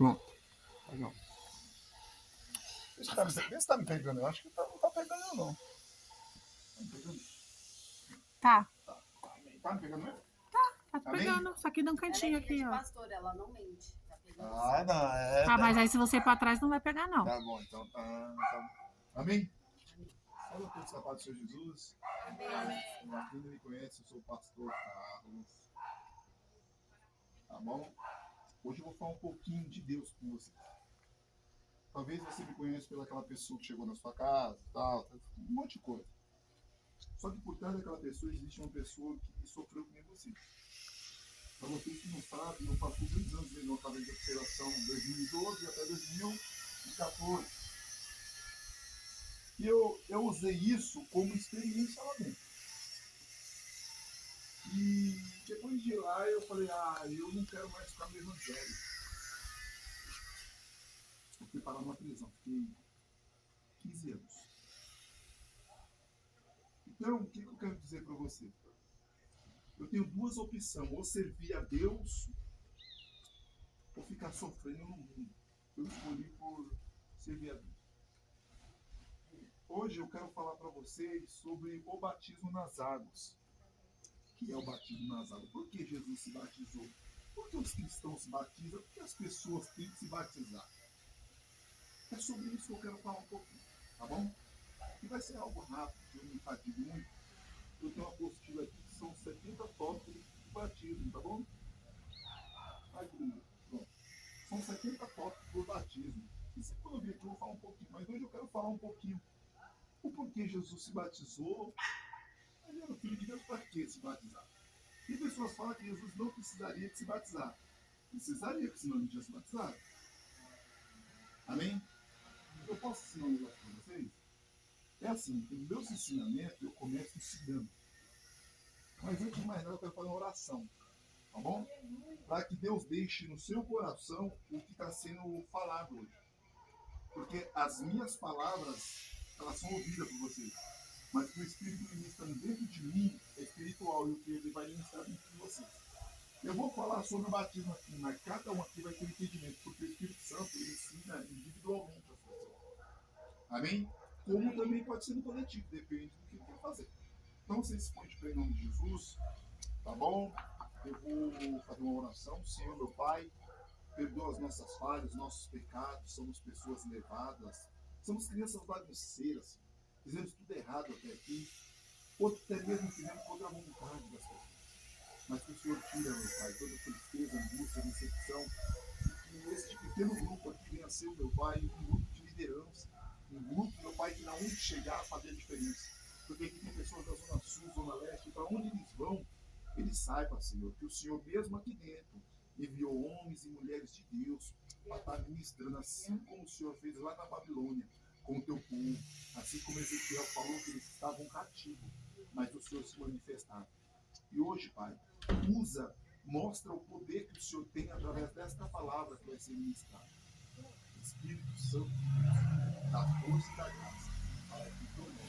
Pronto. Legal. Vê se tá me pegando. Eu acho que não tá pegando, não. Tá me pegando? Tá. Tá me pegando mesmo? Tá pegando. Só que dá um cantinho aqui, ó. Pastora, ela não mente. Tá pegando. Ah, não. É. Tá, mas aí se você ir pra trás não vai pegar, não. Tá bom, então tá. Amém? Fala com o sapato do Senhor Jesus. Amém. Quem não me conhece, eu sou o pastor Carlos. Tá bom? Hoje eu vou falar um pouquinho de Deus com vocês. Talvez você me conheça pelaquela pessoa que chegou na sua casa e tal, um monte de coisa. Só que por trás daquela pessoa existe uma pessoa que sofreu com você. Para vocês que não sabem, eu passei 2 anos vendo uma cadeia de observação em 2012 até 2014. E eu usei isso como experiência lá dentro. E depois de lá eu falei, eu não quero mais ficar no evangelho. Eu fui parar numa prisão, fiquei 15 anos. Então, o que eu quero dizer para você? Eu tenho 2 opções, ou servir a Deus, ou ficar sofrendo no mundo. Eu escolhi por servir a Deus. Hoje eu quero falar para vocês sobre o batismo nas águas. O que é o batismo nas águas? Por que Jesus se batizou? Por que os cristãos se batizam? Por que as pessoas têm que se batizar? É sobre isso que eu quero falar um pouquinho, tá bom? E vai ser algo rápido, eu não fadigo muito. Eu tenho uma apostila aqui que são 70 tópicos de batismo, tá bom? Pronto. São 70 tópicos do batismo. E se quando eu vir aqui eu vou falar um pouquinho, mas hoje eu quero falar um pouquinho o porquê Jesus se batizou. Ele era o filho de Deus, para que se batizar? E pessoas falam que Jesus não precisaria de se batizar. Precisaria, porque senão ele não tinha se batizado. Amém? Eu posso ensinar um negócio para vocês? É assim, nos meus ensinamentos eu começo ensinando. Mas antes de mais nada eu quero fazer uma oração. Tá bom? Para que Deus deixe no seu coração o que está sendo falado hoje. Porque as minhas palavras, elas são ouvidas por vocês. Mas o Espírito ministrando dentro de mim é espiritual e o que ele vai ministrar dentro de vocês. Eu vou falar sobre o batismo aqui, mas cada um aqui vai ter um entendimento, porque o Espírito Santo ele ensina individualmente as pessoas. Amém? Como também pode ser no coletivo, depende do que ele quer fazer. Então vocês se põem de pé em nome de Jesus, tá bom? Eu vou fazer uma oração. Senhor, meu Pai, perdoa as nossas falhas, nossos pecados, somos pessoas levadas, somos crianças bagunceiras, fizemos tudo errado até aqui, ou até mesmo fizemos contra a vontade das pessoas. Mas que o Senhor tira, meu Pai, toda tristeza, angústia, decepção, e que esse pequeno grupo aqui venha ser, meu Pai, um grupo de liderança, um grupo, meu Pai, que na onde chegar fazer a diferença. Porque aqui tem pessoas da Zona Sul, Zona Leste, para onde eles vão, eles saibam, Senhor, que o Senhor mesmo aqui dentro enviou homens e mulheres de Deus para estar ministrando, assim como o Senhor fez lá na Babilônia, com o teu povo, assim como Ezequiel falou que eles estavam cativos, mas o Senhor se manifestava. E hoje, Pai, mostra o poder que o Senhor tem através desta palavra que vai ser ministrada. Espírito Santo, da força e da graça, para que todos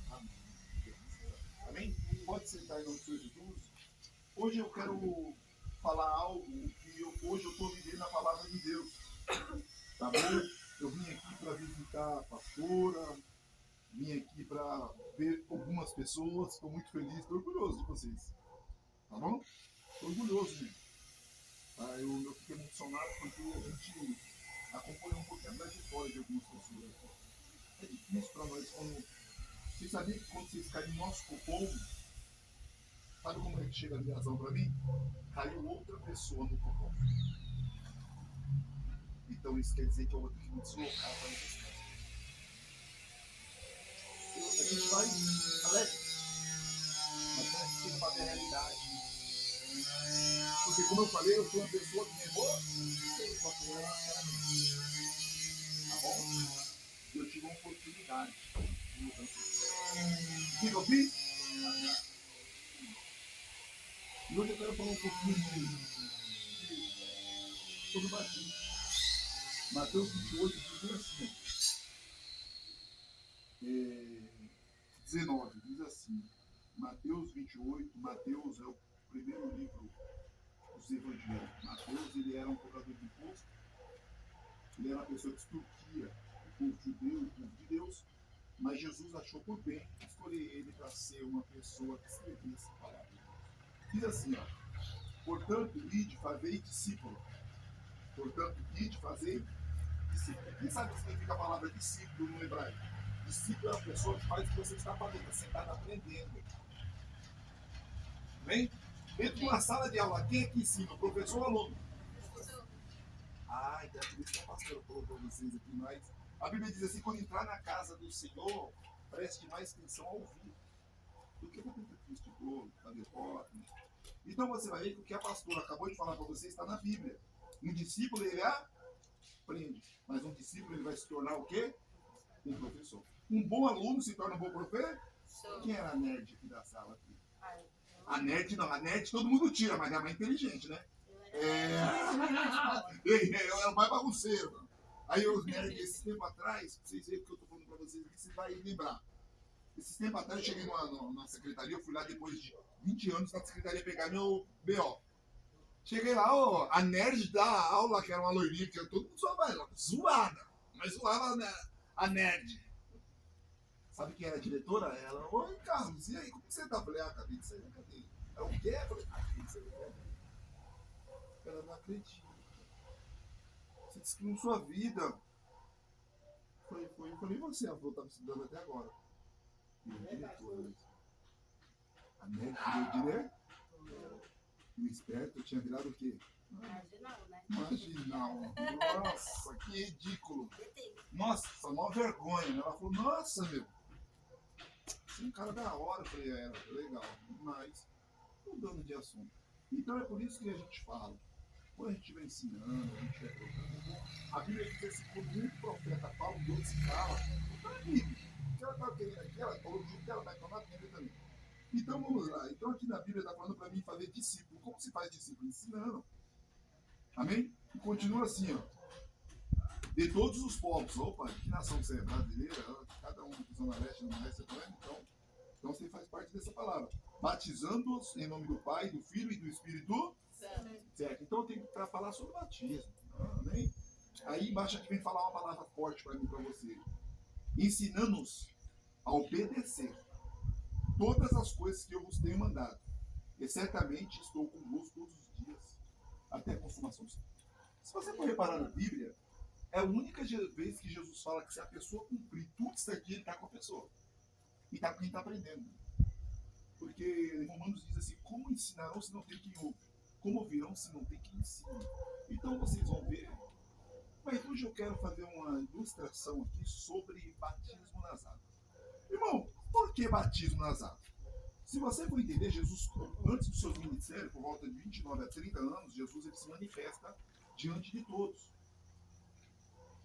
Amém. Amém? Pode sentar em nome do Senhor Jesus. Hoje eu quero falar algo que hoje eu estou vivendo a palavra de Deus. Tá bom? Eu vim aqui para visitar a pastora, vim aqui para ver algumas pessoas, estou muito feliz, estou orgulhoso de vocês. Tá bom? Estou orgulhoso mesmo. Tá? Eu fiquei emocionado porque a gente acompanhou um pouquinho a trajetória de algumas pessoas. É difícil para nós quando. Vocês sabiam que quando vocês caem no nosso cupom, sabe como é que chega a ligação para mim? Caiu outra pessoa no cupom. Então isso quer dizer que eu vou ter que me deslocar para essa casa. A gente vai, alegre, mas não é sempre para ver a realidade. Porque como eu falei, eu sou uma pessoa que errou, eu só tenho tá bom? E eu tive uma oportunidade de mudar. O que eu fiz? E hoje eu quero falar um pouquinho sobre o batismo. Mateus 28 diz assim, 19, diz assim, Mateus 28, Mateus é o primeiro livro dos evangelhos. Mateus, ele era um cobrador de imposto, ele era uma pessoa que extorquia o povo judeu, o povo de Deus, mas Jesus achou por bem escolher ele para ser uma pessoa que escrevesse a palavra de Deus. Diz assim, ó, portanto, ide, fazei discípulo. Portanto, ide, fazei discípulo. Quem sabe o que significa a palavra discípulo no hebraico? Discípulo é uma pessoa que faz o que você está fazendo, está sentado aprendendo. Bem? Dentro de uma sala de aula, quem é que ensina? O professor ou o aluno? Então é por isso que a pastora falou para vocês aqui, mas a Bíblia diz assim, quando entrar na casa do Senhor, preste mais atenção ao ouvir do que para Cristo de bolo, fazer foto. Então você vai ver que o que a pastora acabou de falar para vocês está na Bíblia. Um discípulo, ele aprende, mas um discípulo, ele vai se tornar o quê? Um professor. Um bom aluno se torna um bom professor? Quem era a nerd aqui da sala? Aqui? A nerd não, a nerd todo mundo tira, mas é a mais inteligente, né? É o mais bagunceiro. Aí os nerds, esse tempo atrás, vocês verem o que eu estou falando para vocês aqui, vocês vão lembrar. Esse tempo atrás eu cheguei na secretaria, eu fui lá depois de 20 anos na secretaria pegar meu BO. Cheguei lá, ó, a nerd da aula, que era uma loirinha, que todo mundo zoava ela, zoada, mas zoava a nerd. Sabe quem era a diretora? Ela, oi Carlos, e aí, como você tá? Eu falei, acabei de sair da cadeia. É o quê? Eu falei, acabei de sair da cadeia. Ela não acredita. Você destruiu sua vida. Eu falei, você, a avó tá me estudando até agora. E a diretora. A nerd virou diretor. E o esperto tinha virado o quê? Marginal, né? Marginal. Nossa, que ridículo. Nossa, mó vergonha. Ela falou, nossa, meu. Você é um cara da hora. Eu falei, legal. Mas, mudando de assunto. Então é por isso que a gente fala. Quando a gente estiver ensinando, a gente estiver trocando, a Bíblia diz assim, quando um profeta fala, o outro se cala. Não é a Bíblia. O que ela está querendo aqui, ela falou junto que ela vai falar a Bíblia também. Então vamos lá. Então aqui na Bíblia está falando para mim fazer discípulo. Como se faz discípulo? Ensinando. Amém? E continua assim, ó. De todos os povos. Opa, que nação você é? Brasileira? Cada um aqui Zona Leste, Zona Leste, então você faz parte dessa palavra. Batizando-os em nome do Pai, do Filho e do Espírito certo. Então eu tenho para falar sobre batismo. Amém? Aí embaixo aqui vem falar uma palavra forte para mim, para você. Ensinando-nos a obedecer todas as coisas que eu vos tenho mandado. E certamente estou convosco todos os dias, até a consumação. Se você for reparar na Bíblia, é a única vez que Jesus fala que se a pessoa cumprir tudo isso aqui, ele está com a pessoa. E está com quem está aprendendo. Porque em Romanos diz assim, como ensinarão se não tem quem ouve? Como ouvirão se não tem quem ensina? Então vocês vão ver. Mas hoje eu quero fazer uma ilustração aqui sobre batismo nas águas. Irmão, por que batismo nas águas? Se você for entender, Jesus, antes dos seus ministérios, por volta de 29 a 30 anos, Jesus ele se manifesta diante de todos.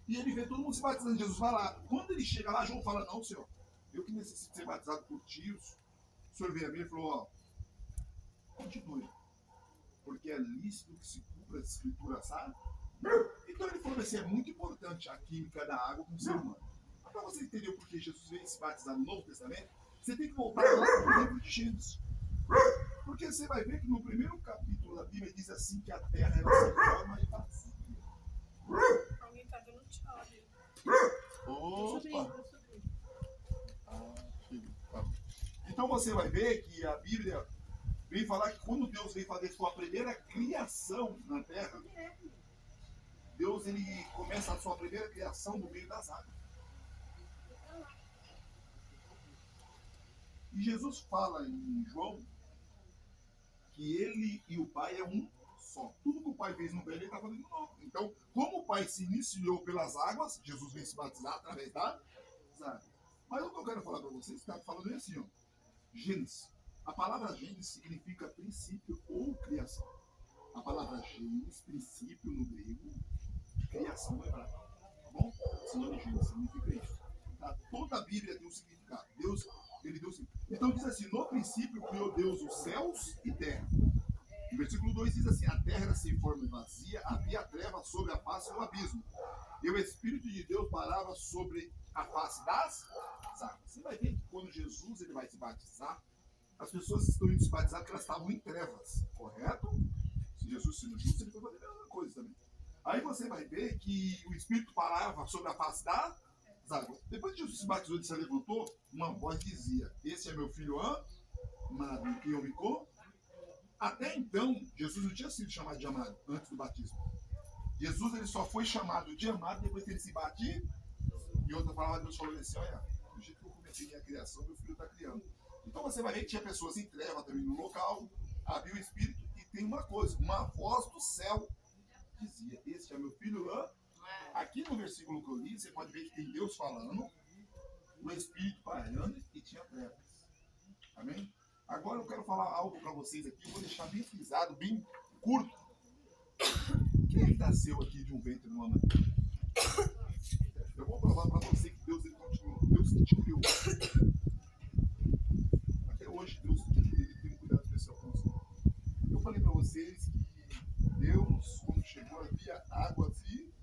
E ele vê todo mundo se batizando. Jesus vai lá. Quando ele chega lá, João fala, não, Senhor, eu que necessito ser batizado por ti. O Senhor veio a mim e falou, ó, continue. Porque é lícito que se cumpra as escrituras, sabe? Então ele falou assim, é muito importante a química da água com o ser humano. Mas para você entender o porquê Jesus veio se batizar no Novo Testamento, você tem que voltar lá no livro de Gênesis. Porque você vai ver que no primeiro capítulo da Bíblia diz assim que a terra era sem forma e vazia. Alguém tá dando tchau ali. Opa! Então você vai ver que a Bíblia vem falar que quando Deus veio fazer sua primeira criação na terra, Deus ele começa a sua primeira criação no meio das águas. E Jesus fala em João que ele e o Pai é um só. Tudo que o Pai fez no velho, ele está fazendo no novo. Então, como o Pai se iniciou pelas águas, Jesus veio se batizar através das águas. Mas o que eu quero falar para vocês, está falando assim, ó. Gênesis. A palavra Gênesis significa princípio ou criação. A palavra Gênesis, princípio no grego, criação no hebraico. Tá bom? Esse nome Gênesis significa isso. Tá? Toda a Bíblia tem um significado. Deus, ele deu significado. Então diz assim, no princípio criou Deus os céus e terra. No versículo 2 diz assim, a terra era sem forma e vazia, havia trevas sobre a face do abismo. E o Espírito de Deus parava sobre a face das águas. Você vai ver que quando Jesus ele vai se batizar, as pessoas estão indo se batizar porque elas estavam em trevas, correto? Jesus sendo justo, ele foi fazer a mesma coisa também. Aí você vai ver que o Espírito parava sobre a face das águas. Depois que Jesus se batizou e se levantou, uma voz dizia: esse é meu filho amado, em quem eu me compro. Até então, Jesus não tinha sido chamado de amado antes do batismo. Jesus ele só foi chamado de amado depois que ele se batizou. E outra palavra, Deus falou assim: olha, do jeito que eu comecei minha criação, meu filho está criando. Então você vai ver que tinha pessoas em treva também no local, havia o Espírito, e tem uma coisa, uma voz do céu dizia: esse é meu filho amado. Aqui no versículo que eu li, você pode ver que tem Deus falando, o Espírito parando e tinha trevas. Amém? Agora eu quero falar algo para vocês aqui, eu vou deixar bem frisado, bem curto. Quem é que nasceu aqui de um ventre de uma mãe? Eu vou provar para você que Deus ele continua, Deus que te criou. Até hoje Deus ele tem um cuidado especial com você. Eu falei para vocês que Deus, quando chegou, havia águas e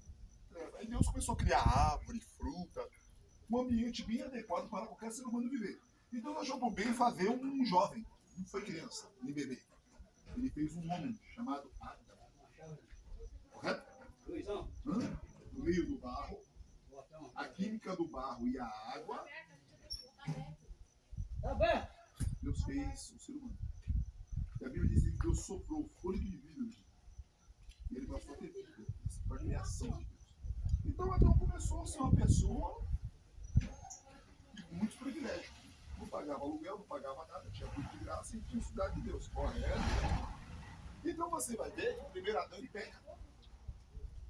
aí Deus começou a criar árvore, fruta, um ambiente bem adequado para qualquer ser humano viver. Então nós achou por bem fazer um jovem, não foi criança, nem bebê. Ele fez um homem chamado Adão. Correto? No meio do barro, a química do barro e a água, Deus fez o ser humano. E a Bíblia diz que Deus soprou o fôlego de vida nele. E ele passou a ter vida, para a criação de Deus. Então Adão começou a ser uma pessoa com muitos privilégios. Não pagava aluguel, não pagava nada, tinha tudo de graça e tinha cidade de Deus, correto? Então você vai ver que o primeiro Adão ele peca.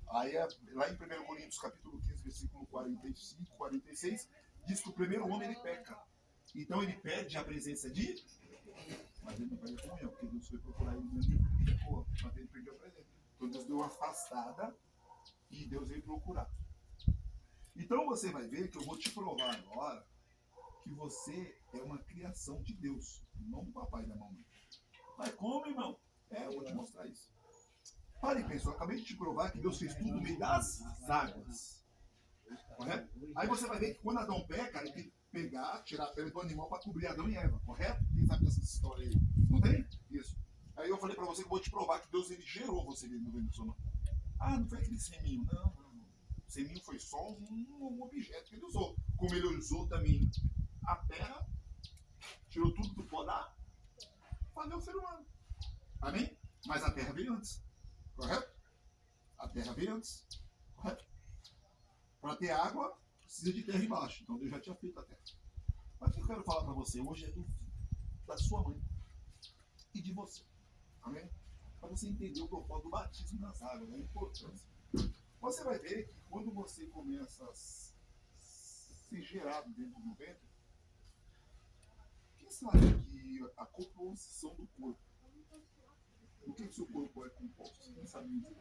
Aí lá em 1 Coríntios capítulo 15, versículo 45, 46, diz que o primeiro homem ele peca. Então ele perde a presença de... Mas ele não perde a comunhão, porque Deus foi procurar ele mesmo e pecou, mas ele perdeu a presença. Então Deus deu uma afastada e Deus veio procurar. Então você vai ver que eu vou te provar agora que você é uma criação de Deus, não do papai e da mamãe. Mas como, irmão? Eu vou te mostrar isso. Pare e pensa, eu acabei de te provar que Deus fez tudo no meio das águas. Correto? Aí você vai ver que quando Adão peca, ele tem que pegar, tirar a pele do animal para cobrir Adão e Eva, correto? Quem sabe dessa história aí? Não tem? Isso. Aí eu falei para você que eu vou te provar que Deus ele gerou você no ventre do seu mãe. Ah, não foi aquele seminho. Não. O seminho foi só um objeto que ele usou. Como ele usou também a terra, tirou tudo do pó da fazer o ser humano. Amém? Mas a terra veio antes. Correto? A terra veio antes. Correto? Para ter água, precisa de terra embaixo. Então Deus já tinha feito a terra. Mas o que eu quero falar para você hoje é da sua mãe e de você. Amém? Para você entender o propósito do batismo nas águas, a importância. Você vai ver que quando você começa a ser gerado dentro do ventre, quem sabe que a composição do corpo, o que o seu corpo é composto? Quem sabe dizer?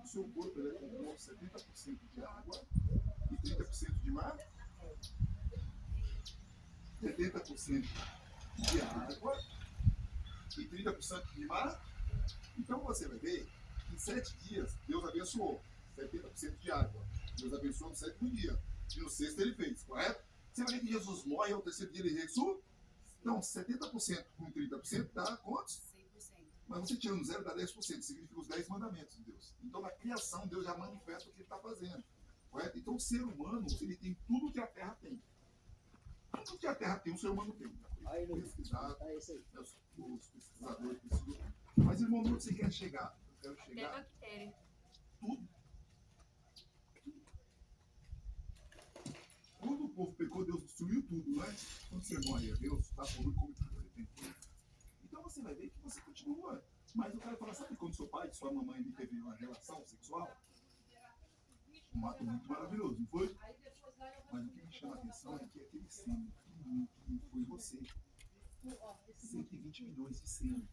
O seu corpo ele é composto 70% de água e 30% de mar. 70% de água e 30% de mar. Então você vai ver que em 7 dias Deus abençoou 70% de água. Deus abençoou no 7º dia. E no 6º ele fez, correto? Você vai ver que Jesus morre, ao 3º dia ele ressuscita. Então 70% com 30% dá quantos? 100%. Mas você tirando 0 dá 10%, significa os 10 mandamentos de Deus. Então na criação Deus já manifesta o que ele está fazendo. Correto? Então o ser humano ele tem tudo que a terra tem. Tudo que a terra tem, o ser humano tem. Pesquisado, os pesquisadores precisam. Mas irmão, onde você quer chegar? Eu quero chegar. Bactéria. Tudo. Quando o povo pecou, Deus destruiu tudo, não é? Quando você morre, Deus dá por como tudo ele tem. Então você vai ver que você continua. Mas eu quero falar, sabe quando seu pai e sua mamãe teve uma relação sexual? Um ato muito maravilhoso, não foi? Mas o que me chama a atenção é que aquele sêmen que foi você. 120 milhões de sêmen.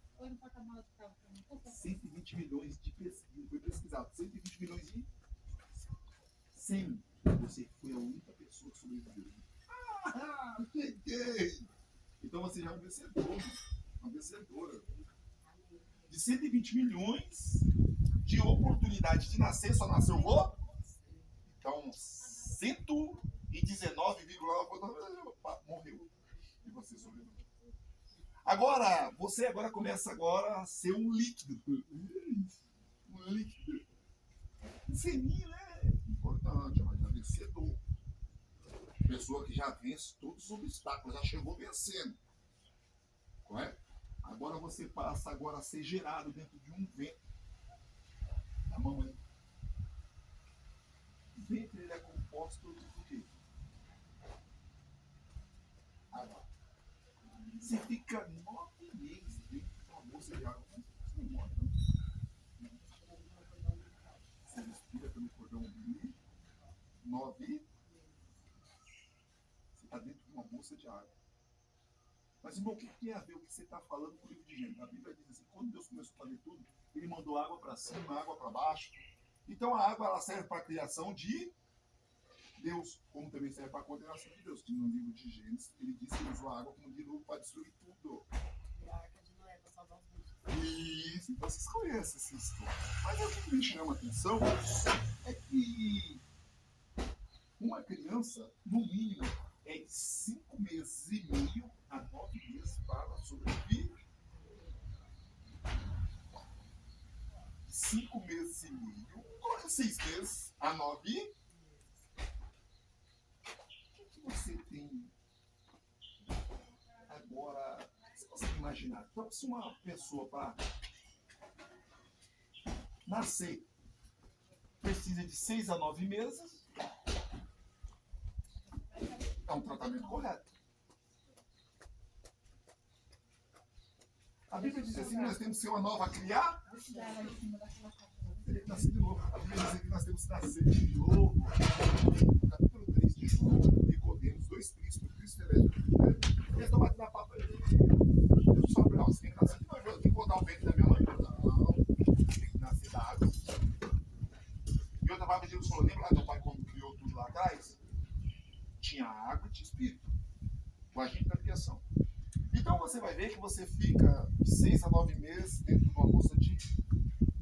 120 milhões de pesquisa. Foi pesquisado. 120 milhões de sêmen. Você foi a única pessoa que sobreviveu. Ah, cheguei! Então você já é um vencedor. Uma vencedora. De 120 milhões de oportunidades de nascer, só nasceu vô. Então, 119,9 morreu. E você sobreviveu. Agora, você agora começa agora a ser um líquido. Um líquido. Seminha, né? Importante, mas já vencedor. Pessoa que já vence todos os obstáculos, já chegou vencendo. Correto? Agora você passa agora a ser gerado dentro de um ventre da mamãe. O ventre ele é composto do quê? Água. Você fica 9 meses dentro de uma bolsa de água. Você não morre, não. Você respira pelo cordão umbilical. 9. Você está dentro de uma bolsa de água. Mas, irmão, o que tem a ver o que você está falando com o livro de Gênesis? A Bíblia diz assim, quando Deus começou a fazer tudo, ele mandou água para cima, água para baixo. Então a água ela serve para a criação de Deus, como também serve para a condenação de Deus. Que no livro de Gênesis, ele disse que ele usou a água como dilúvio para destruir tudo. E a arca de Noé para salvar os bichos. Isso, então vocês conhecem essa história. Mas o que me chama a atenção é que uma criança, no mínimo, é de 5 meses e meio a 9 meses para sobreviver. 5 meses e meio, 6 meses a 9. O que você tem agora? Você consegue imaginar? Então, se uma pessoa para nascer precisa de 6 a 9 meses, é um tratamento correto. A Bíblia diz assim que nós temos que ser uma nova criar. Ele nasceu de novo. A Bíblia diz que nós temos que nascer de novo. Capítulo 3 de João, Nicodemos, 2 príncipes, Cristo elétrico. Eles estão batendo a papa. Eu só abri, você tem que nascer de novo. Eu tenho que botar o ventre da minha mãe. Não, tem que nascer da água. E outra parte, Jesus falou, lembra lá do pai quando criou tudo lá atrás? Tinha água e tinha espírito. O agente da criação. Então você vai ver que você fica de 6 a 9 meses dentro de uma bolsa de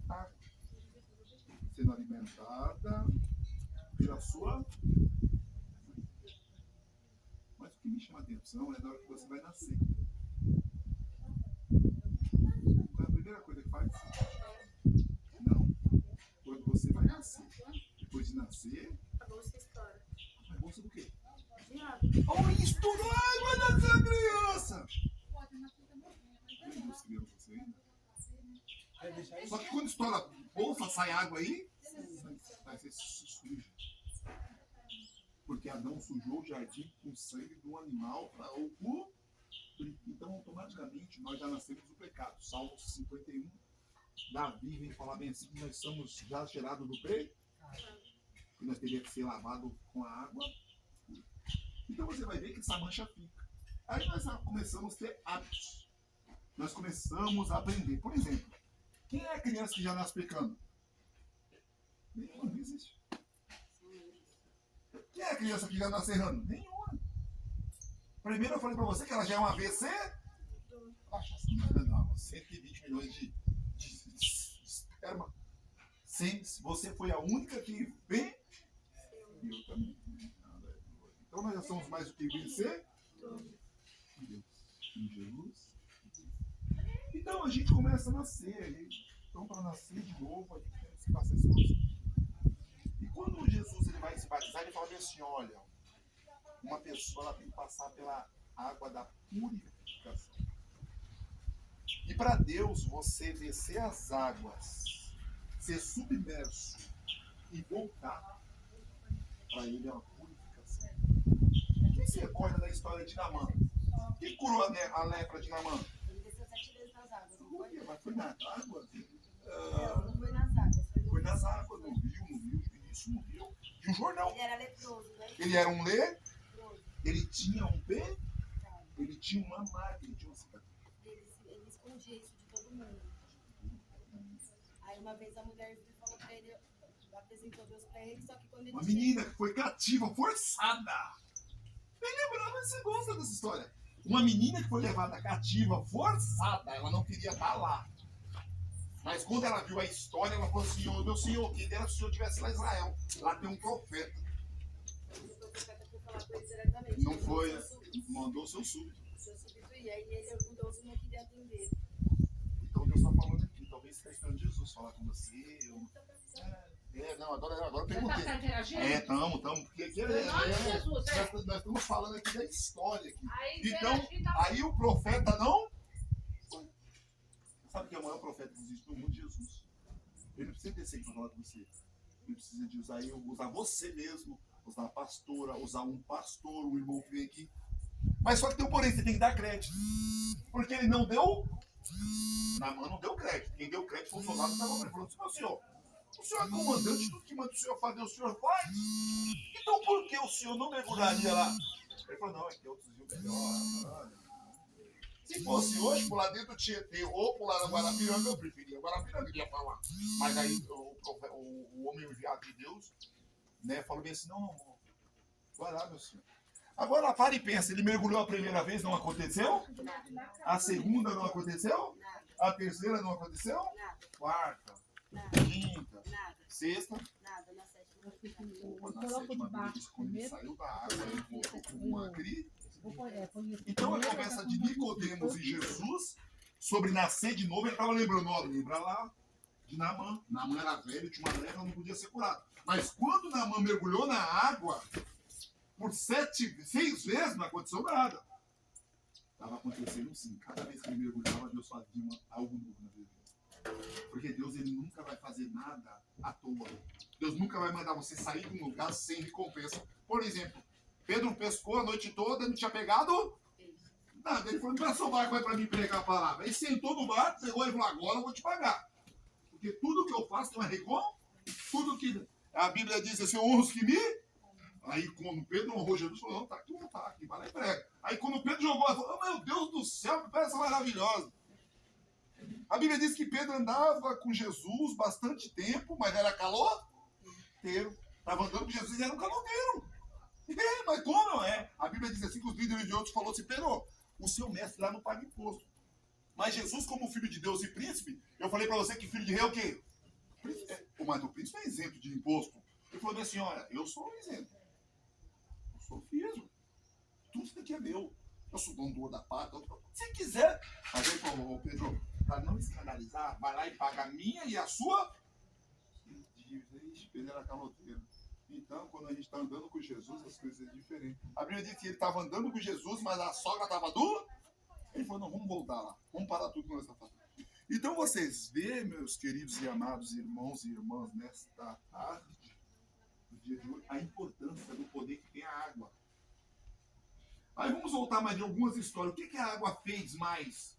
água, sendo alimentada pela sua. Mas o que me chama a atenção é na hora que você vai nascer. Então, a primeira coisa que faz? Não. Quando você vai nascer. Depois de nascer. A bolsa estoura. A bolsa do quê? De água. Olha, estourou a água da sua criança! Só que quando estoura a bolsa, sai água aí, vai ser sujo. Porque Adão sujou o jardim com sangue de um animal para o cobrir. Então, automaticamente, nós já nascemos do pecado. Salmo 51, Davi vem falar bem assim, que nós somos já gerados do pecado. Que nós teríamos que ser lavados com a água. Então, você vai ver que essa mancha fica. Aí nós começamos a ter hábitos. Nós começamos a aprender. Por exemplo, quem é a criança que já nasce pecando? Nenhuma, não existe. Quem é a criança que já nasce errando? Nenhuma. Primeiro eu falei pra você que ela já é uma AVC. Acha assim, não, 120 milhões de esperma. Você foi a única que venceu. E eu também. Então nós já somos mais do que vencer. Deus. Em Jesus. Então a gente começa a nascer. Então para nascer de novo, a gente tem que passar esse processo. E quando Jesus ele vai se batizar, ele fala bem assim, olha, uma pessoa ela tem que passar pela água da purificação. E para Deus, você descer as águas, ser submerso e voltar, para ele é uma purificação. Quem se recorda da história de Naamã? Quem curou a lepra de Naamã? Ele desceu 7 vezes nas águas, não foi? Mas foi na água? Não foi nas águas. Foi nas águas, no rio, isso no rio. E o Jordão. Ele era leproso, né? Ele era um Leproso. ele tinha um pé, ele tinha uma marca, ele tinha uma cicatriz. Ele escondia isso de todo mundo. Aí uma vez a mulher falou pra ele, apresentou Deus pra ele, só que quando ele Uma menina que foi cativa, forçada. Bem lembrado, você gosta dessa história. Uma menina que foi levada cativa, forçada, ela não queria estar lá. Mas quando ela viu a história, ela falou assim, ô meu senhor, quem dera se o senhor estivesse lá em Israel. Lá tem um profeta. Depois o profeta foi falar com ele diretamente. Não foi, mandou seu súbdito. senhor substituir. Aí ele orgulhoso não queria atender. Então Deus está falando aqui. Talvez você está esperando Jesus falar com você. Não, agora eu perguntei. Estamos, porque aqui nós estamos falando aqui da história. Aqui. Então, aí o profeta não... Sabe quem é o maior profeta que existe no mundo? Jesus. Ele não precisa descer para falar com você. Ele precisa de usar você mesmo, usar a pastora, usar um pastor, um irmão que vem aqui. Mas só que tem um porém, você tem que dar crédito. Porque ele não deu... Naamã não deu crédito. Quem deu crédito foi o soldado que estava lá. Ele falou assim, senhor, o senhor é comandante, tudo que manda o senhor fazer, o senhor faz. Então por que o senhor não mergulharia lá? Ele falou, não, é que outros viu melhor. Se fosse hoje, pular dentro do Tietê ou pular na Guarapiranga, eu preferia. Guarapiranga ia falar. Mas aí o homem enviado de Deus, né, falou bem assim, não, vai lá, meu senhor. Agora para e pensa, ele mergulhou a primeira vez, não aconteceu? A segunda não aconteceu? A terceira não aconteceu? Quarta, quinta, sexta? Nada, na sétima. Na sétima vez, quando ele saiu da água, ele voltou com uma crise. Então a conversa de Nicodemos e Jesus sobre nascer de novo, ele estava lembrando, lembra lá de Naamã. Naamã era velho, tinha uma lepra, não podia ser curado. Mas quando Naamã mergulhou na água, por 6 vezes não aconteceu nada. Estava acontecendo sim. Cada vez que ele mergulhava, Deus fazia algo novo na vida dele. Porque Deus ele nunca vai fazer nada à toa. Deus nunca vai mandar você sair de um lugar sem recompensa. Por exemplo, Pedro pescou a noite toda, não tinha pegado nada. Ele falou, não é só barco, vai para mim pregar a palavra. Aí sentou no barco, pegou e falou, agora eu vou te pagar. Porque tudo que eu faço tem uma recompensa. Tudo que a Bíblia diz assim, honra os que me... Aí quando Pedro honrou Jesus, falou, não, tá aqui, vai lá e prega. Aí quando Pedro jogou, ele falou, oh, meu Deus do céu, que peça maravilhosa. A Bíblia diz que Pedro andava com Jesus bastante tempo, mas era caloteiro. Estava andando com Jesus e era um caloteiro. Mas como não é? A Bíblia diz assim que os líderes de outros falaram assim, Pedro, o seu mestre lá não paga imposto. Mas Jesus, como filho de Deus e príncipe, eu falei para você que filho de rei é o quê? Mas o príncipe é isento de imposto. Ele falou assim, olha, eu sou isento. Eu sou filho. Tudo isso daqui é meu. Eu sou dono do ouro da pata. Se quiser. Mas ele falou, Pedro, para não escandalizar, vai lá e paga a minha e a sua dívida. Pedro era caloteiro. Então, quando a gente está andando com Jesus, as coisas são diferentes. A Bíblia diz que ele estava andando com Jesus, mas a sogra estava dura. Ele falou, não, vamos voltar lá. Vamos parar tudo que nós estamos fazendo. Então, vocês veem, meus queridos e amados irmãos e irmãs, nesta tarde, no dia de hoje, a importância do poder que tem a água. Aí vamos voltar mais de algumas histórias. O que a água fez mais?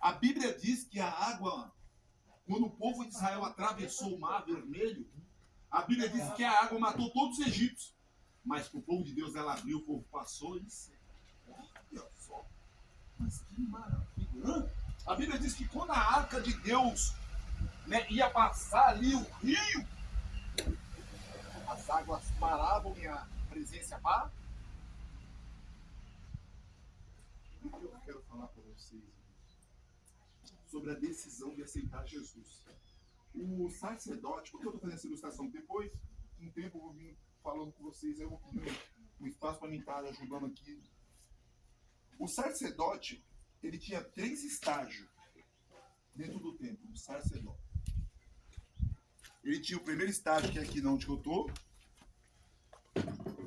A Bíblia diz que a água, quando o povo de Israel atravessou o Mar Vermelho, a Bíblia diz que a água matou todos os egípcios. Mas para o povo de Deus ela abriu, o povo passou e disse, olha só, mas que maravilha. A Bíblia diz que quando a arca de Deus, né, ia passar ali o rio, as águas paravam e a presença para. O que eu quero falar para vocês sobre a decisão de aceitar Jesus. O sacerdote, por que eu estou fazendo essa ilustração? Depois, um tempo, eu vou vir falando com vocês, eu vou pedir um espaço para mim estar ajudando aqui. O sacerdote, ele tinha 3 estágios dentro do templo, o sacerdote. Ele tinha o primeiro estágio, que é aqui onde eu estou,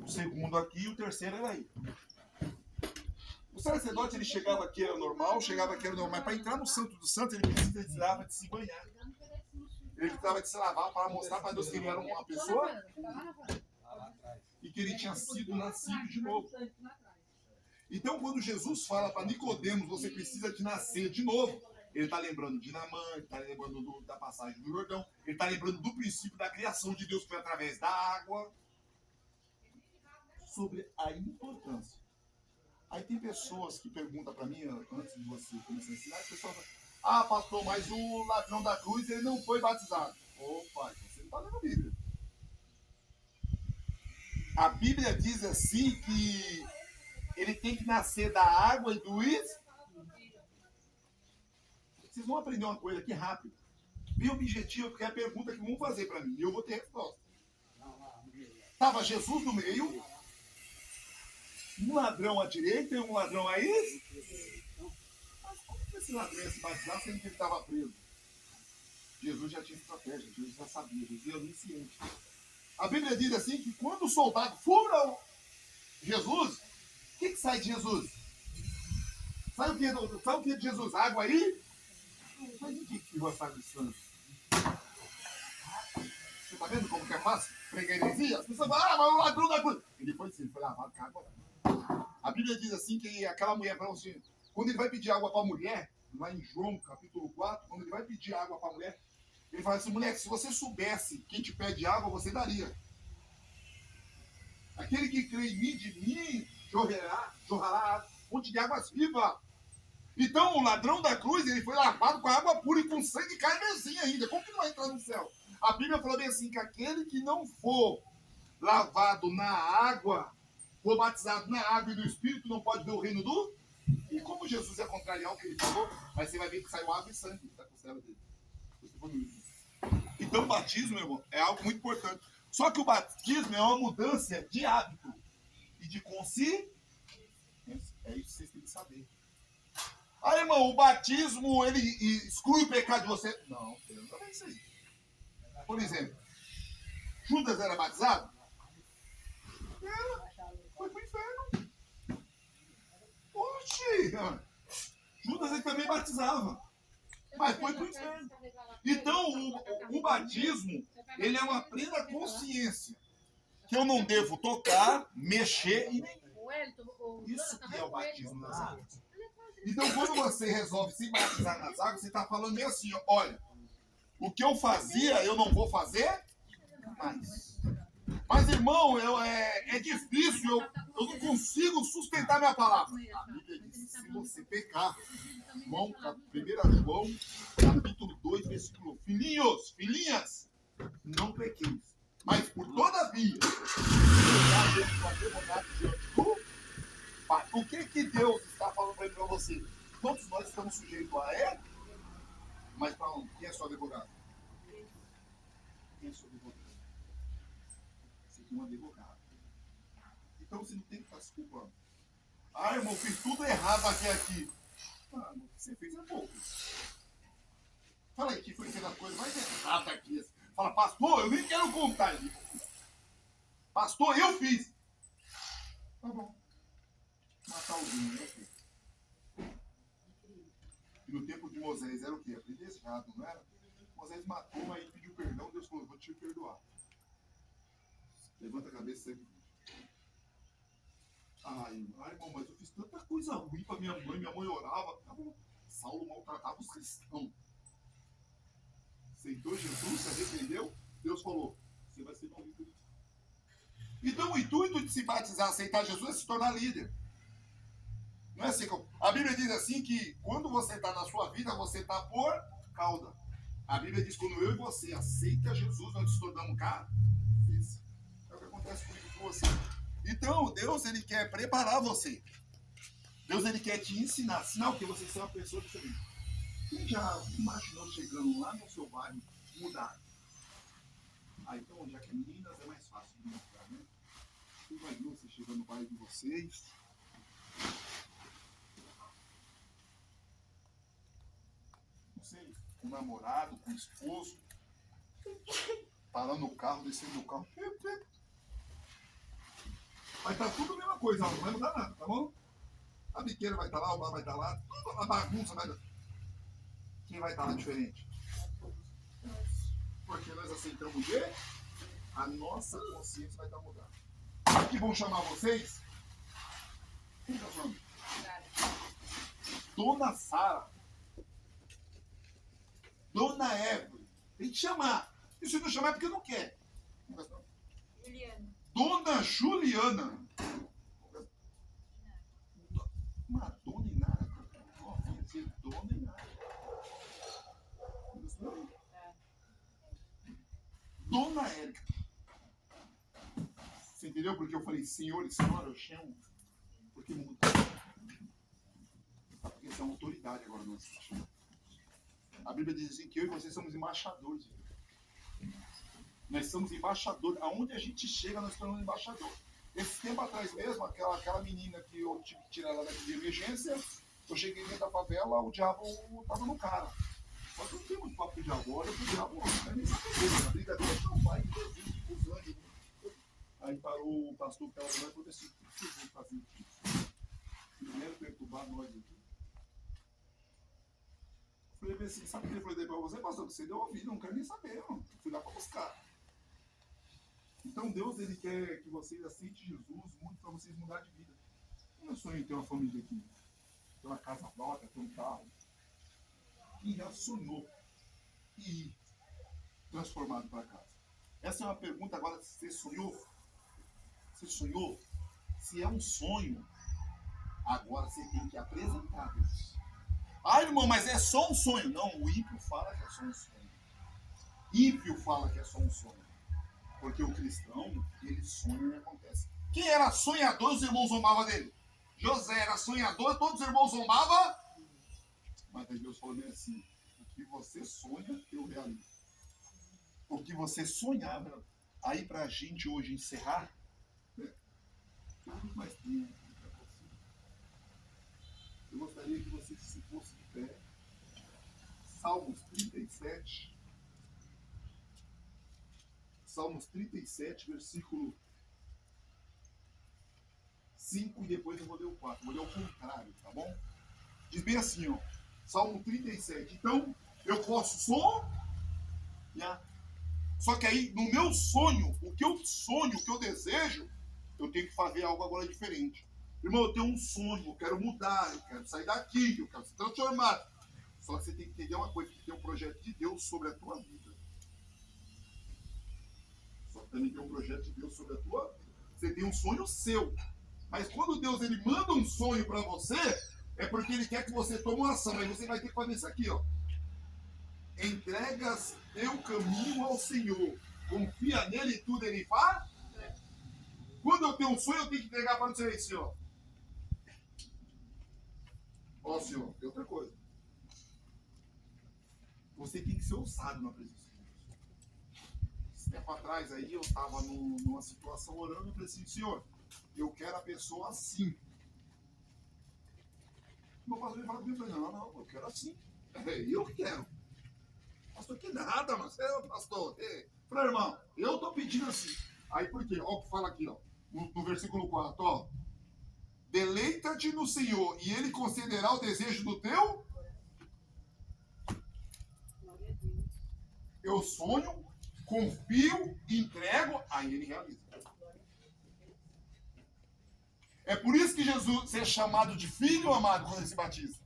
o segundo aqui e o terceiro era aí. O sacerdote, ele chegava aqui, era normal, mas para entrar no Santo dos Santos, ele precisava de se banhar. Ele precisava de se lavar para mostrar para Deus que ele era uma pessoa e que ele tinha sido nascido de novo. Então, quando Jesus fala para Nicodemos, você precisa de nascer de novo, ele está lembrando de Naamã, ele está lembrando da passagem do Jordão, ele está lembrando do princípio da criação de Deus que foi através da água, sobre a importância. Aí tem pessoas que perguntam para mim, antes de você começar a ensinar, as pessoas falam, pastor, mas o ladrão da cruz, ele não foi batizado. Opa, você não está lendo a Bíblia. A Bíblia diz assim que ele tem que nascer da água e do Espírito. Vocês vão aprender uma coisa aqui rápido. Bem objetivo, porque é a pergunta que vão fazer para mim. E eu vou ter resposta. Estava Jesus no meio. Um ladrão à direita e um ladrão aí? Mas como que esse ladrão ia se batizar sendo que ele estava preso? Jesus já tinha estratégia, Jesus já sabia, Jesus era onisciente. A Bíblia diz assim que quando o soldado fura Jesus, o que sai de Jesus? Sai o que de Jesus? Água aí? Mas o que vai fazer isso? Você tá vendo como que é fácil? Pregar heresia? As pessoas falam, mas o ladrão da cruz. Ele foi lavado com água. A Bíblia diz assim que aquela mulher falou assim, quando ele vai pedir água para a mulher, lá em João capítulo 4, quando ele vai pedir água para a mulher, ele fala assim, mulher, se você soubesse quem te pede água, você daria. Aquele que crê em mim, de mim, jorrará fonte de águas vivas. Então, o ladrão da cruz, ele foi lavado com água pura e com sangue carmesim ainda. Como que não vai entrar no céu? A Bíblia fala bem assim, que aquele que não for lavado na água, for batizado na água e no Espírito, não pode ver o reino do... E como Jesus é contrariar o que ele falou, mas você vai ver que saiu água e sangue da costela dele. Então, o batismo, meu irmão, é algo muito importante. Só que o batismo é uma mudança de hábito e de consciência. É isso que vocês têm que saber. Ah, irmão, o batismo, ele exclui o pecado de você? Não, não é isso aí. Por exemplo, Judas era batizado? Era. Foi pro inferno. Oxi! Judas ele também batizava. Mas foi pro inferno. Então, o batismo, ele é uma plena consciência que eu não devo tocar, mexer e nem... Isso que é o batismo nas águas. Então, quando você resolve se batizar nas águas, você está falando meio assim, olha, o que eu fazia, eu não vou fazer mais. Mas, irmão, é difícil, eu não consigo sustentar minha palavra. A Bíblia diz, se você pecar, 1 João, capítulo 2, versículo 1. Filhinhos, filhinhas, não pequeis. Mas, por todavia, o que Deus está falando para você? Todos nós estamos sujeitos a ele, mas para onde? Quem é seu advogado? Quem é seu advogado? Você tem um advogado. Então você não tem que estar se culpando. Ah, irmão, fiz tudo errado aqui. Mano, o que você fez é pouco. Fala aí, que foi a coisa mais errada aqui. Fala, pastor, eu nem quero contar. Pastor, eu fiz. Tá bom. Matar alguém, né? E no tempo de Moisés era o quê? Apedrejado, não era? Moisés matou, mas ele pediu perdão, Deus falou, vou te perdoar. Levanta a cabeça e ai, irmão, mas eu fiz tanta coisa ruim pra minha mãe orava. Tá bom. Saulo maltratava os cristãos. Aceitou Jesus, se arrependeu, Deus falou, você vai ser maldito. Então o intuito de se batizar, aceitar Jesus é se tornar líder. Não é assim como... A Bíblia diz assim que quando você está na sua vida, você está por cauda. A Bíblia diz que quando eu e você aceita Jesus, nós nos tornamos cabeça. É o que acontece comigo com você. Então, Deus, ele quer preparar você. Deus, ele quer te ensinar. Sinal que você é uma pessoa diferente. Quem já imaginou chegando lá no seu bairro, mudar? Ah, então, já que é Minas, é mais fácil de mudar, né? Você imaginou você chegando no bairro de vocês? Não sei, com o namorado, com o esposo, parando no carro, descendo do carro. Vai estar tudo a mesma coisa, não vai mudar nada, tá bom? A biqueira vai estar lá, o bar vai estar lá, tudo a bagunça vai... Quem vai estar lá diferente? Porque nós aceitamos o quê? A nossa consciência vai estar mudando. Sabe que vão chamar vocês? Quem está chamando? Dona Sara. Dona Evelyn. Tem que chamar. E se não chamar é porque não quer. Juliana. Dona Juliana. Uma dona Inara. Quer dizer, dona Inara. Dona Érica. Você entendeu porque eu falei senhor e senhora? Eu chamo. Porque muda. Porque isso é uma autoridade agora. A Bíblia diz assim que eu e você somos embaixadores. Nós somos embaixadores. Aonde a gente chega, nós somos embaixadores. Esse tempo atrás mesmo, aquela menina que eu tive que tirar ela daqui de emergência, eu cheguei dentro da favela, o diabo tava no cara. Só que eu não tenho muito papo de diabo, olha pro diabo, não quero nem saber dele. A briga dele é o pai de Jesus, os anjos. Aí parou o pastor que estava lá e falou assim: o que vocês vão fazer aqui? Primeiro perturbar nós aqui. Eu falei assim: sabe o que ele falou para você, pastor? Que você deu ouvido, não quero nem saber, não. Fui lá para buscar. Então Deus, ele quer que vocês aceitem Jesus muito para vocês mudar de vida. Meu sonho é ter uma família aqui, ter uma casa própria, ter um carro. Quem já sonhou e ir transformado para casa? Essa é uma pergunta agora. Você sonhou? Você sonhou? Se é um sonho, agora você tem que apresentar a Deus. Ah, irmão, mas é só um sonho. Não, o ímpio fala que é só um sonho. Ímpio fala que é só um sonho. Porque o cristão, ele sonha e acontece. Quem era sonhador, os irmãos zombavam dele. José era sonhador, todos os irmãos zombavam. Mas Deus falou bem assim: o que você sonha, eu realizo. O que você sonhava. Aí pra gente hoje encerrar, mais tempo para você. Eu gostaria que você se fosse de pé. Salmos 37. Salmos 37, versículo 5, e depois eu vou ler o 4. Vou ler o contrário, tá bom? Diz bem assim, ó. Salmo 37. Então, eu posso sonhar. Só que aí, no meu sonho, o que eu sonho, o que eu desejo, eu tenho que fazer algo agora diferente. Irmão, eu tenho um sonho, eu quero mudar, eu quero sair daqui, eu quero se transformar. Só que você tem que entender uma coisa, que tem um projeto de Deus sobre a tua vida. Só que também tem um projeto de Deus sobre a tua vida. Você tem um sonho seu. Mas quando Deus ele manda um sonho para você, é porque ele quer que você tome uma ação. Aí você vai ter que fazer isso aqui, ó. Entregas teu caminho ao Senhor. Confia nele e tudo ele faz. Quando eu tenho um sonho, eu tenho que entregar para o Senhor assim, ó. Ó, Senhor, tem outra coisa. Você tem que ser ousado na presença de Deus. Esse tempo atrás aí, eu estava numa situação orando, eu falei assim: Senhor, eu quero a pessoa assim. Meu pastor me falou comigo, não, eu quero assim. Eu quero. Pastor, que nada, mas pastor. Falei, irmão, eu tô pedindo assim. Aí por quê? Olha o que fala aqui, ó. No versículo 4, ó. Deleita-te no Senhor, e Ele concederá o desejo do teu. Eu sonho, confio, entrego, aí Ele realiza. É por isso que Jesus é chamado de filho amado quando ele se batiza.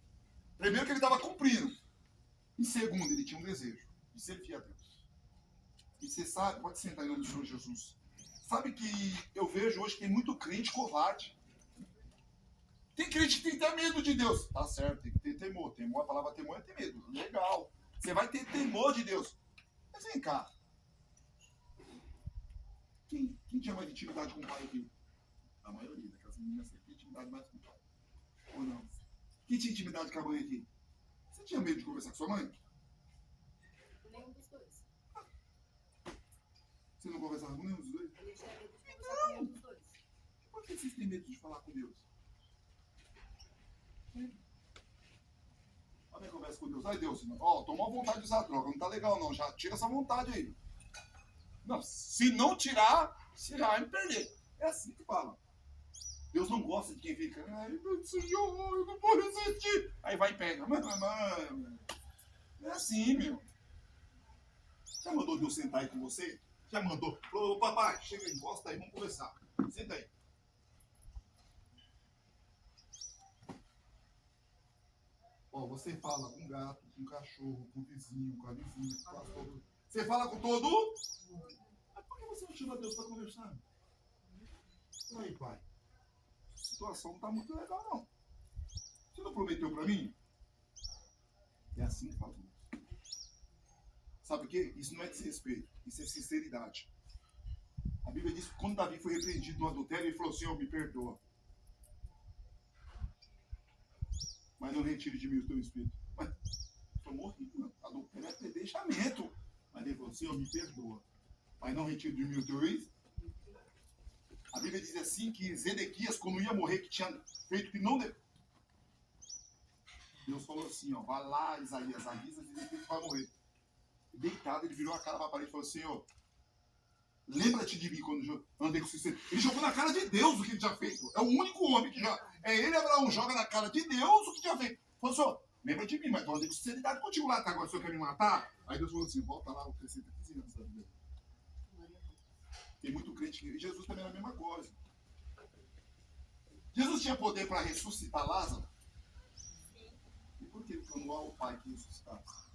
Primeiro, que ele estava cumprindo. E segundo, ele tinha um desejo de servir a Deus. E você sabe, pode sentar em nome do Senhor Jesus. Sabe que eu vejo hoje que tem muito crente covarde. Tem crente que tem que ter medo de Deus. Tá certo, tem que ter temor. Temor, a palavra temor é ter medo. Legal. Você vai ter temor de Deus. Mas vem cá. Quem tinha mais intimidade com o pai aqui? A maioria daquelas meninas aqui tinha intimidade mais com o pai. Ou não? Quem tinha intimidade com a mãe aqui? Você tinha medo de conversar com sua mãe? Nenhum dos dois. Você não conversava com nenhum dos dois? Ele tinha medo de conversar com nenhum dos dois. Por que vocês têm medo de falar com Deus? A minha conversa com Deus. Ai, Deus, ó, tomou a vontade de usar droga. Não tá legal, não. Já tira essa vontade aí. Não, se não tirar, você já vai me perder. É assim que fala. Deus não gosta de quem fica, ai, meu Senhor, eu não vou resistir. Aí vai e pega. Mano, é assim, meu. Já mandou Deus sentar aí com você? Já mandou? Falou, papai, chega aí, encosta aí, vamos conversar. Senta aí. Ó, você fala com um gato, com um cachorro, com o vizinho, com a vizinha, com o pastor. Você fala com todo? Mas por que você não chama Deus para conversar? Aí, pai. A situação não tá muito legal, não. Você não prometeu para mim? É assim que fala. Sabe o quê? Isso não é desrespeito. Isso é sinceridade. A Bíblia diz que quando Davi foi repreendido no adultério, ele falou: Senhor, me perdoa. Mas não retire de mim o teu espírito. Mas foi morrido. Adultério é apedrejamento. Mas ele falou: Senhor, me perdoa. Mas não retire de mim o teu espírito. A Bíblia diz assim que Zedequias, quando ia morrer, que tinha feito que não deve. Deus falou assim, ó, vai lá, Isaías, avisa Zedequias que vai morrer. Deitado, ele virou a cara para a parede e falou, Senhor, lembra-te de mim quando eu andei com você. Ele jogou na cara de Deus o que ele tinha feito. É o único homem que já... É ele, Abraão, joga na cara de Deus o que tinha feito. Falou, Senhor, lembra de mim, mas eu andei com sinceridade contigo lá, tá? Agora o Senhor quer me matar? Aí Deus falou assim, volta lá, eu cresci 15 anos da vida. Tem muito crente que... Jesus também era a mesma coisa. Jesus tinha poder para ressuscitar Lázaro? E por que ele clamou ao Pai que ressuscitasse?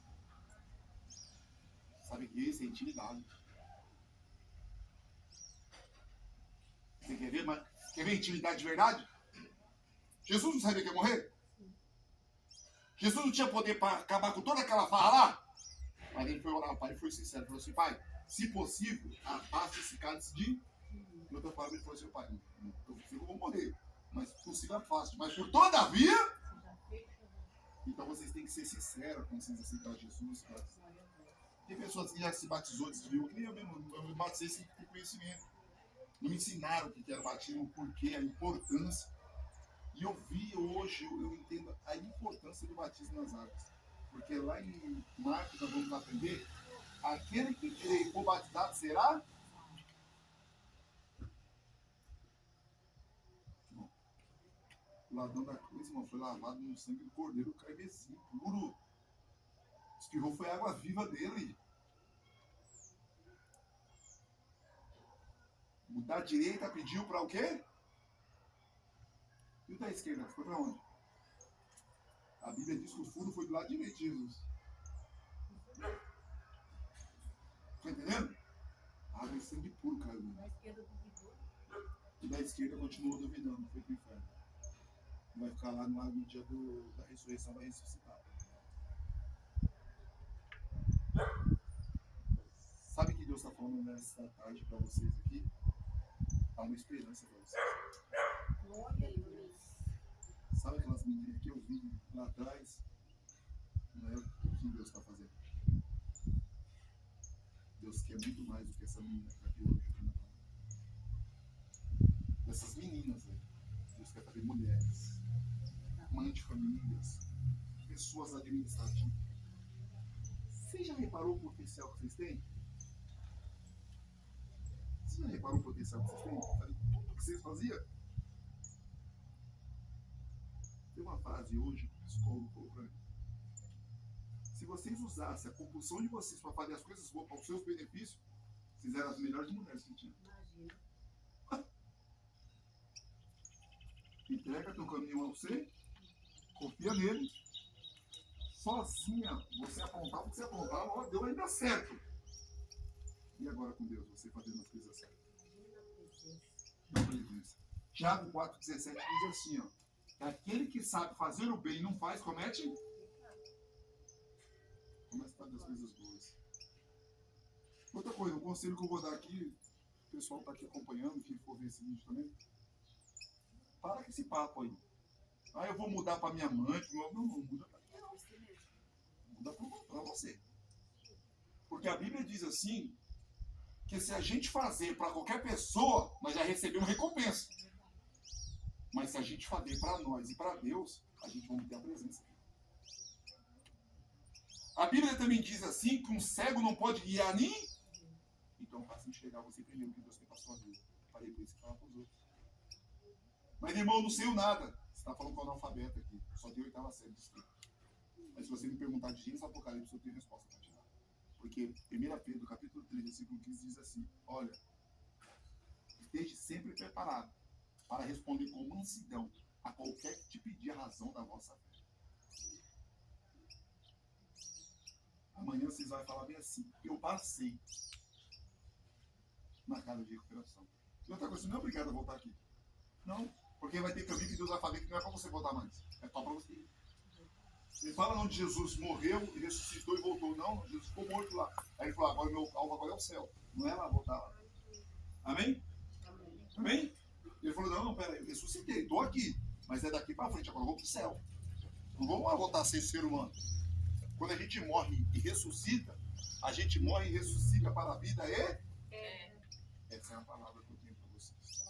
Sabe que isso é intimidade. Você quer ver, mas quer ver intimidade de verdade? Jesus não sabia que ia morrer? Jesus não tinha poder para acabar com toda aquela farra lá? Mas ele foi orar ao Pai e foi sincero. Falou assim, Pai, se possível, afasta esse cálice de... De outra palavra, ele falou assim, Pai, eu vou morrer. Mas possível afasta. Mas por todavia... Então vocês têm que ser sinceros quando vocês aceitar Jesus. Cara. Tem pessoas que já se batizou, desviou. Eu mesmo, eu me batizei sem ter conhecimento. Não me ensinaram o que era batismo, o porquê, a importância. E eu vi hoje, eu entendo a importância do batismo nas águas. Porque lá em Marcos nós vamos aprender, aquele que crê e for batizado será... Bom, o ladrão da cruz, irmão, foi lavado no sangue do cordeiro carmesim, puro. Espirrou foi a água viva dele. O da direita pediu para o quê? E o da esquerda foi para onde? A Bíblia diz que o furo foi do lado direito de Jesus. Está entendendo? Água e sangue puro, cara. Da esquerda duvidou. E da esquerda continuou duvidando, foi para o inferno. Vai ficar lá no dia da ressurreição, vai ressuscitar. Sabe o que Deus está falando nessa tarde para vocês aqui? Há uma esperança para vocês. Glória a Deus. Sabe aquelas meninas que eu vi lá atrás? Não é o que Deus está fazendo. Deus quer muito mais do que essa menina que está aqui hoje. Essas meninas, né? Deus quer fazer mulheres, mães de famílias, pessoas administrativas. Você já reparou o potencial que vocês têm? Você já reparou o potencial que vocês têm? Tudo que vocês faziam? Tem uma frase hoje que o psicólogo falou para mim. Se vocês usassem a compulsão de vocês para fazer as coisas boas para os seus benefícios, vocês eram as melhores mulheres que tinham. Imagina. Entrega teu caminho a você, confia nele. Sozinha, você apontava o que você apontava, ó, deu ainda certo. E agora com Deus, você fazendo as coisas certas. Na presença. Tiago 4,17 diz assim, ó. Aquele que sabe fazer o bem e não faz, comete? Começa a fazer as coisas boas. Outra coisa, um conselho que eu vou dar aqui, o pessoal está aqui acompanhando, quem for ver esse vídeo também. Para com esse papo aí. Ah, eu vou mudar para minha mãe. Não, muda para mim, não. Muda para você. Porque a Bíblia diz assim, que se a gente fazer para qualquer pessoa, nós já recebemos recompensa. Mas se a gente fazer para nós e para Deus, a gente vai ter a presença. A Bíblia também diz assim, que um cego não pode guiar nem... Então faça enxergar você primeiro, que Deus tem para a sua vida. Parei por isso que fala para os outros. Mas, irmão, eu não sei nada. Você está falando com o analfabeto aqui. Só tem 8ª série de estudo. Mas se você me perguntar de Gênesis e Apocalipse, eu tenho resposta para te dar. Porque 1 Pedro, capítulo 3, versículo 15, diz assim, olha, esteja sempre preparado para responder com mansidão a qualquer que te pedir a razão da vossa fé. Amanhã vocês vão falar bem assim, eu passei na casa de recuperação. E outra coisa, não é obrigado a voltar aqui. Não, porque vai ter caminho que Deus vai fazer que não é para você voltar mais. É só para você ir. Ele fala onde Jesus morreu, ressuscitou e voltou. Não, Jesus ficou morto lá. Aí ele falou, agora o meu alvo agora é o céu. Não é lá voltar lá. Amém? Amém? Ele falou, não, pera aí, eu ressuscitei, estou aqui. Mas é daqui para frente, agora eu vou para o céu. Não vamos lá voltar a ser ser humano. Quando a gente morre e ressuscita, a gente morre e ressuscita para a vida e... Essa é a palavra que eu tenho para vocês.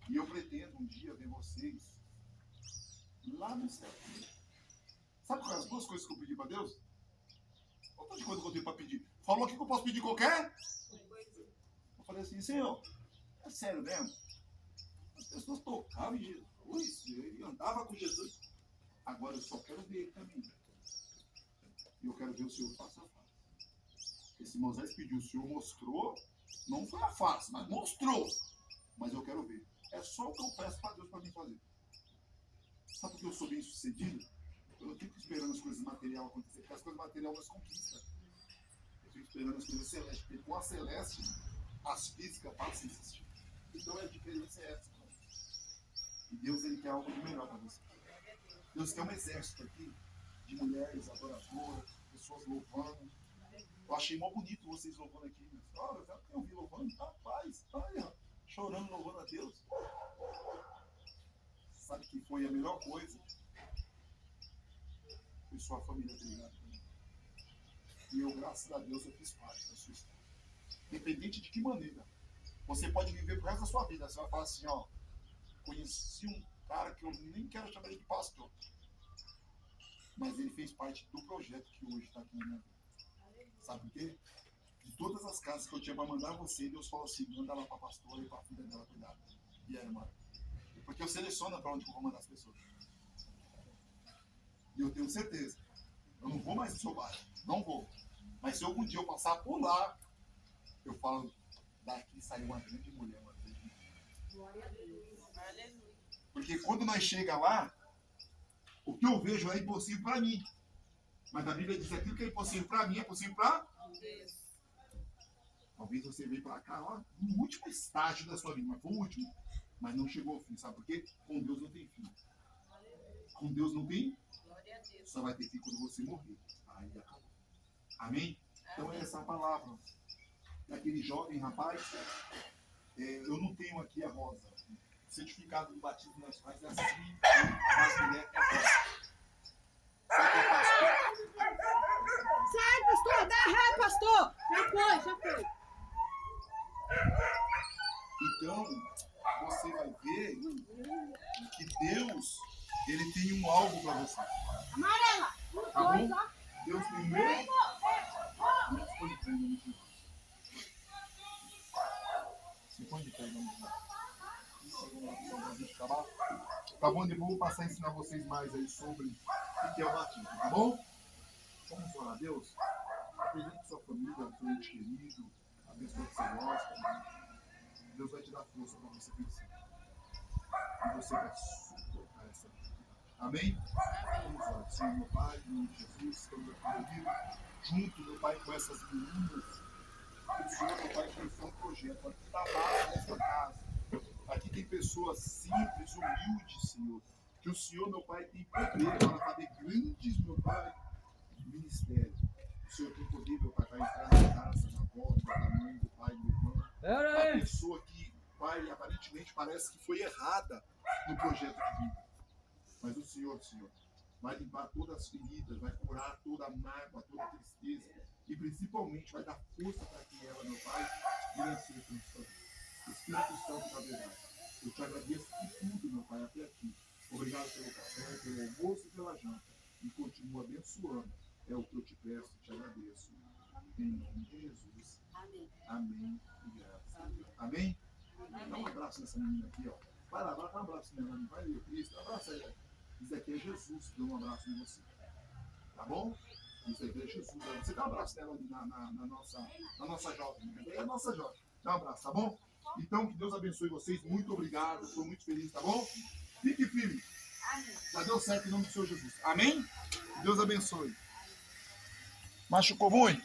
E eu pretendo um dia ver vocês lá no céu. Sabe quais as duas coisas que eu pedi para Deus? Qual de coisa que eu tenho para pedir? Falou aqui que eu posso pedir qualquer? Eu falei assim, Senhor, é sério mesmo? As pessoas tocavam em Jesus, ele andava com Jesus. Agora eu só quero ver ele também. E eu quero ver o Senhor face a face. Esse Moisés pediu, o Senhor mostrou, não foi a face, mas mostrou. Mas eu quero ver. É só o que eu peço para Deus para mim fazer. Sabe por que eu sou bem sucedido? Eu não fico esperando as coisas materiais acontecerem, porque as coisas materiais nós conquistam. Eu fico esperando as coisas celestes, porque com a celeste, as físicas passam a existir. Então a diferença é essa. E Deus ele quer algo de melhor para você. Deus quer um exército aqui de mulheres adoradoras, pessoas louvando. Eu achei mó bonito vocês louvando aqui. Olha, eu vi louvando, rapaz, olha, chorando, louvando a Deus. Sabe que foi a melhor coisa? Foi sua família ter ligado para mim. E eu, graças a Deus, eu fiz parte da sua história. Independente de que maneira. Você pode viver pro resto da sua vida. Você vai falar assim, ó, conheci um cara que eu nem quero chamar ele de pastor. Mas ele fez parte do projeto que hoje está aqui na minha vida. Sabe por quê? De todas as casas que eu tinha para mandar você, Deus falou assim, manda lá para a pastora e para a filha dela cuidar. E era, mano. Porque eu seleciono para onde eu vou mandar as pessoas. E eu tenho certeza. Eu não vou mais no seu bairro. Não vou. Mas se algum dia eu passar por lá, eu falo, daqui saiu uma grande mulher, uma grande mulher. Glória a Deus. Aleluia. Porque quando nós chegamos lá, o que eu vejo é impossível para mim. Mas a Bíblia diz que aquilo que é impossível para mim é possível para Deus. Talvez você veio para cá, ó, no último estágio da sua vida, mas foi o último. Mas não chegou ao fim, sabe por quê? Com Deus não tem fim. Com Deus não tem? Glória a Deus. Só vai ter fim quando você morrer. Aí acabou. Amém? Então é essa a palavra. Daquele jovem rapaz, eu não tenho aqui a rosa. O certificado do batismo nós faz assim, as mulheres que apostam. Sabe que é pastor? Sai, pastor, dá errado, pastor. Já foi. Então, você vai ver que Deus, ele tem um algo para você. Amarela. Tá bom? Deus tem um medo. Se põe de pé, vamos lá. Tá bom? Depois eu vou passar a ensinar vocês mais aí sobre o que é o batismo, tá bom? Vamos orar a Deus. Apresente sua família, seu ente querido, a pessoa que você gosta. Deus vai te dar força para você vencer. E você vai suportar essa vida. Amém? Vamos orar. Senhor, meu Pai, em nome de Jesus, estamos aqui reunidos, junto, meu Pai, com essas meninas. O Senhor, meu Pai, pensou um projeto para trabalhar nessa casa. Aqui tem pessoas simples, humildes, Senhor. Que o Senhor, meu Pai, tem poder para fazer grandes, meu Pai, ministérios. O Senhor tem poder, meu Pai, para entrar na casa, na porta, da mãe, do pai, do irmão. A pessoa que, Pai, aparentemente parece que foi errada no projeto de vida. Mas o Senhor, vai limpar todas as feridas, vai curar toda a mágoa, toda a tristeza. E principalmente vai dar força para que ela, meu Pai, vença o cristão. Espírito Santo da verdade. Eu te agradeço por tudo, meu Pai, até aqui. Obrigado pelo café, pelo almoço e pela janta. E continua abençoando. É o que eu te peço e te agradeço. Em nome de Jesus. Amém. Amém. E graças a Deus. Amém? Dá um abraço nessa menina aqui, ó. Vai lá, dá um abraço nela. Vai ali, Cristo. Abraça ela. Isso aqui é Jesus que deu um abraço em você. Tá bom? Isso aqui é Jesus. Você dá um abraço nela ali na nossa jovem. É a nossa jovem. Dá um abraço, tá bom? Então, que Deus abençoe vocês. Muito obrigado. Estou muito feliz, tá bom? Fique firme. Amém. Já deu certo em nome do Senhor Jesus. Amém? Que Deus abençoe. Machucou muito?